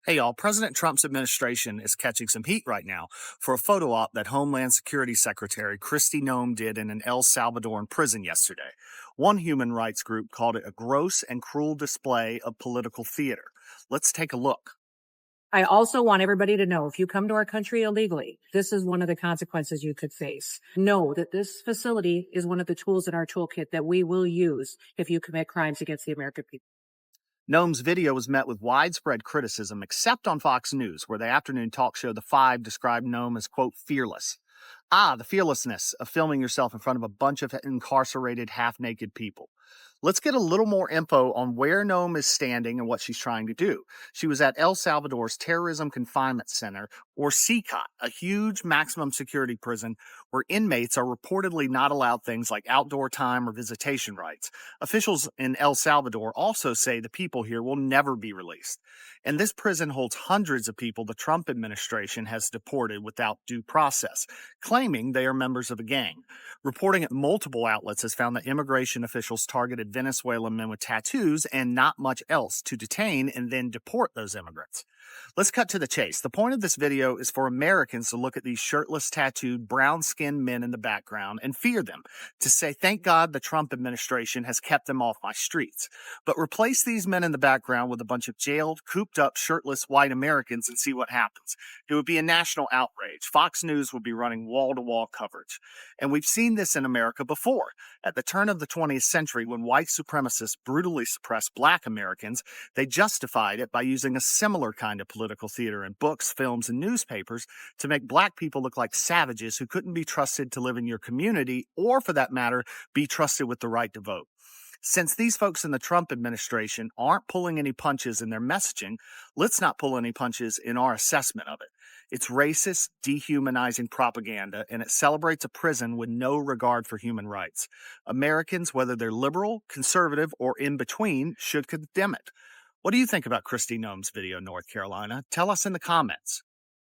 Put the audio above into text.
Hey, y'all. President Trump's administration is catching some heat right now for a photo op that Homeland Security Secretary Kristi Noem did in an El Salvadoran prison yesterday. One human rights group called it a gross and cruel display of political theater. Let's take a look. I also want everybody to know if you come to our country illegally, this is one of the consequences you could face. Know that this facility is one of the tools in our toolkit that we will use if you commit crimes against the American people. Noem's video was met with widespread criticism, except on Fox News, where the afternoon talk show The Five described Noem as, quote, fearless. The fearlessness of filming yourself in front of a bunch of incarcerated, half naked people. Let's get a little more info on where Noem is standing and what she's trying to do. She was at El Salvador's Terrorism Confinement Center, or CCOT, a huge maximum security prison where inmates are reportedly not allowed things like outdoor time or visitation rights. Officials in El Salvador also say the people here will never be released. And this prison holds hundreds of people the Trump administration has deported without due process, claiming they are members of a gang. Reporting at multiple outlets has found that immigration officials targeted Venezuelan men with tattoos and not much else to detain and then deport those immigrants. Let's cut to the chase. The point of this video is for Americans to look at these shirtless, tattooed, brown-skinned men in the background and fear them, to say, thank God the Trump administration has kept them off my streets. But replace these men in the background with a bunch of jailed, cooped up, shirtless white Americans and see what happens. It would be a national outrage. Fox News would be running wall-to-wall coverage. And we've seen this in America before. At the turn of the 20th century, when white supremacists brutally suppressed black Americans, they justified it by using a similar kind of political theater in books, films, and newspapers to make black people look like savages who couldn't be trusted to live in your community or, for that matter, be trusted with the right to vote. Since these folks in the Trump administration aren't pulling any punches in their messaging, let's not pull any punches in our assessment of it. It's racist, dehumanizing propaganda, and it celebrates a prison with no regard for human rights. Americans, whether they're liberal, conservative, or in between, should condemn it. What do you think about Kristi Noem's video, North Carolina? Tell us in the comments.